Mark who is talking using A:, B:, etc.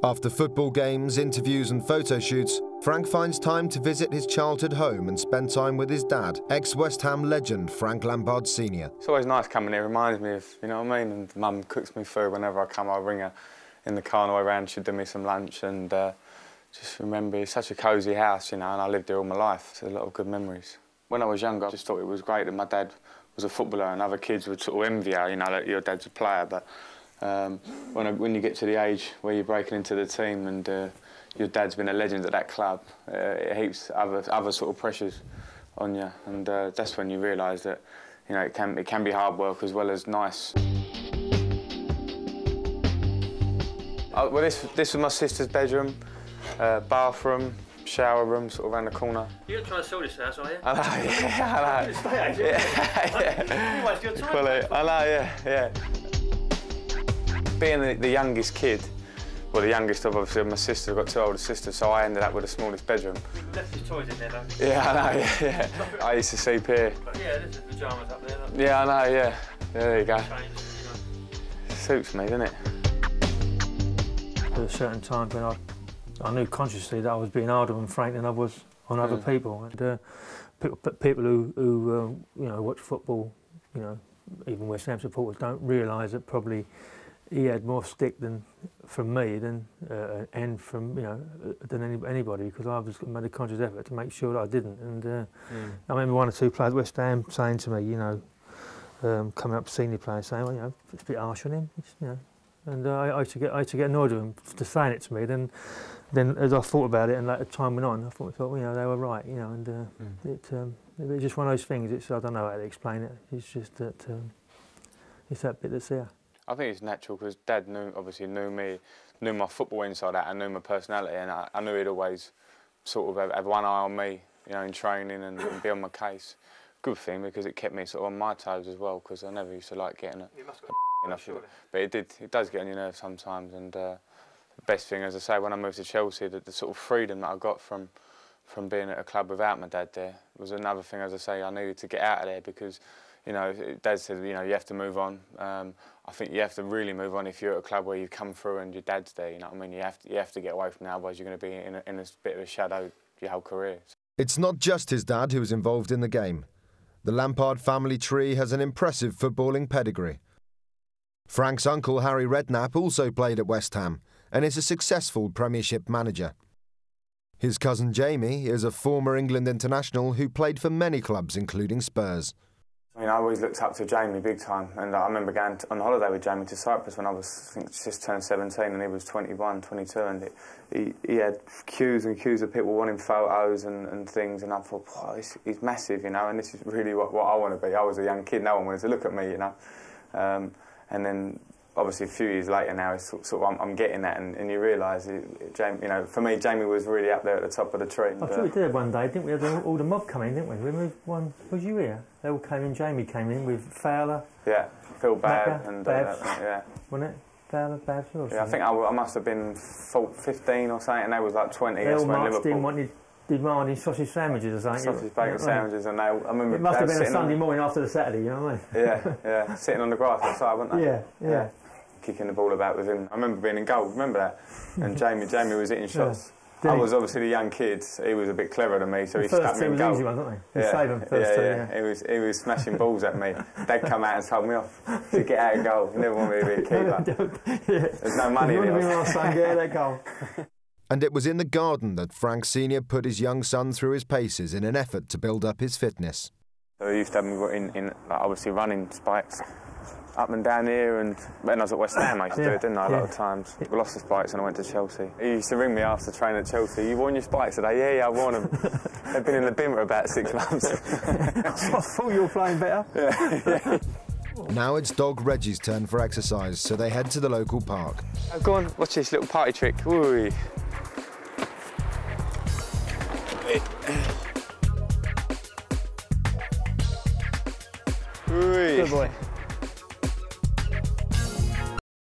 A: After football games, interviews and photo shoots, Frank finds time to visit his childhood home and spend time with his dad, ex-West Ham legend Frank Lampard Sr.
B: It's always nice coming here, it reminds me of, you know what I mean, and Mum cooks me food whenever I come. I ring her in the car on the way round, she'd do me some lunch, and just remember, it's such a cosy house, you know, and I lived here all my life. It's a lot of good memories. When I was younger, I just thought it was great that my dad was a footballer and other kids would sort of envy you know, that your dad's a player, but when you get to the age where you're breaking into the team and your dad's been a legend at that club, it heaps other sort of pressures on you, and that's when you realise that, you know, it can be hard work as well as nice. Well, this was my sister's bedroom, bathroom, shower room, sort of around the corner.
C: You're not trying to sell this house, are you?
B: I know, yeah, I know.
C: Estate agent.
B: Yeah.
C: You waste your time.
B: I know, yeah. Being the youngest kid, well, the youngest of obviously my sister, I've got two older sisters, so I ended up with the smallest bedroom.
C: Left his toys in there, though.
B: Yeah, I know, yeah. I used to sleep here.
C: But yeah, there's the pyjamas up there. Look.
B: Yeah, I know, yeah. There you go.
C: Changes, you know.
B: Suits me, doesn't it?
D: There were certain times when I knew consciously that I was being harder on Frank than I was on other people. And people who you know, watch football, you know, even West Ham supporters don't realise that probably he had more stick from me and from, you know, than anybody, because I made a conscious effort to make sure that I didn't. And I remember one or two players at West Ham saying to me, you know, coming up senior players saying, well, you know, it's a bit harsh on him, you know. And I used to get annoyed with them for saying it to me. Then as I thought about it and like, as time went on, I thought, well, you know, they were right, you know. And it's just one of those things. I don't know how to explain it. It's just that it's that bit that's there.
B: I think it's natural because Dad obviously knew me, knew my football inside out, and knew my personality, and I knew he'd always sort of have one eye on me, you know, in training and be on my case. Good thing, because it kept me sort of on my toes as well, because I never used to like getting enough of it. But it does get on your nerves sometimes, and the best thing, as I say, when I moved to Chelsea, the sort of freedom that I got from being at a club without my dad there was another thing, as I say, I needed to get out of there, because, you know, Dad said, you know, you have to move on. I think you have to really move on if you're at a club where you come through and your dad's there, you know what I mean? You have to get away from there, otherwise you're going to be in a bit of a shadow your whole career.
A: It's not just his dad who is involved in the game. The Lampard family tree has an impressive footballing pedigree. Frank's uncle Harry Redknapp also played at West Ham and is a successful Premiership manager. His cousin Jamie is a former England international who played for many clubs, including Spurs.
B: I mean, I always looked up to Jamie big time, and I remember going on holiday with Jamie to Cyprus when I was, I think, just turned 17, and he was 21, 22, and he had queues and queues of people wanting photos and things, and I thought, wow, he's massive, you know, and this is really what I want to be. I was a young kid, no one wanted to look at me, you know. And then, obviously, a few years later now, it's sort of I'm getting that, and you realise, Jamie, you know, for me, Jamie was really up there at the top of the tree.
D: I thought we did one day, didn't we? Had all the mob come in, didn't we? We moved one. Was you here? They all came in. Jamie came in with Fowler.
B: Yeah, Phil Babb
D: Macca,
B: and
D: Babs,
B: yeah.
D: Wasn't it? Fowler, Babs, or
B: yeah, I think I must have been 15 or something, and they was like 20.
D: They all marched in, demanding sausage sandwiches or something.
B: Sausage bacon sandwiches, and I remember.
D: It must have been a Sunday morning after the Saturday, you know what I mean?
B: Yeah, sitting on the grass outside, weren't they?
D: Yeah.
B: Kicking the ball about with him. I remember being in goal, remember that? And Jamie was hitting shots.
D: Yeah.
B: I was obviously the young kid, he was a bit cleverer than me, so he stuck me in goal.
D: First two was easy ones, weren't they? You saved them first two,
B: He was smashing balls at me. Dad come out and told me off to get out of goal. He never wanted me to be a keeper. There's no money in it.
D: You want to be my son, get out of that goal.
A: And it was in the garden that Frank Sr. put his young son through his paces in an effort to build up his fitness.
B: So he used to have me in obviously running spikes up and down here, and when I was at West Ham I used to do it, didn't I, a lot of times. I lost the spikes and I went to Chelsea. He used to ring me after training at Chelsea, you worn your spikes today? Yeah, I worn them. They've been in the bin for about 6 months.
D: I thought you were playing better.
B: Yeah.
A: Now it's dog Reggie's turn for exercise, so they head to the local park.
B: Oh, go on, watch this little party trick. Ooh.
D: Good boy.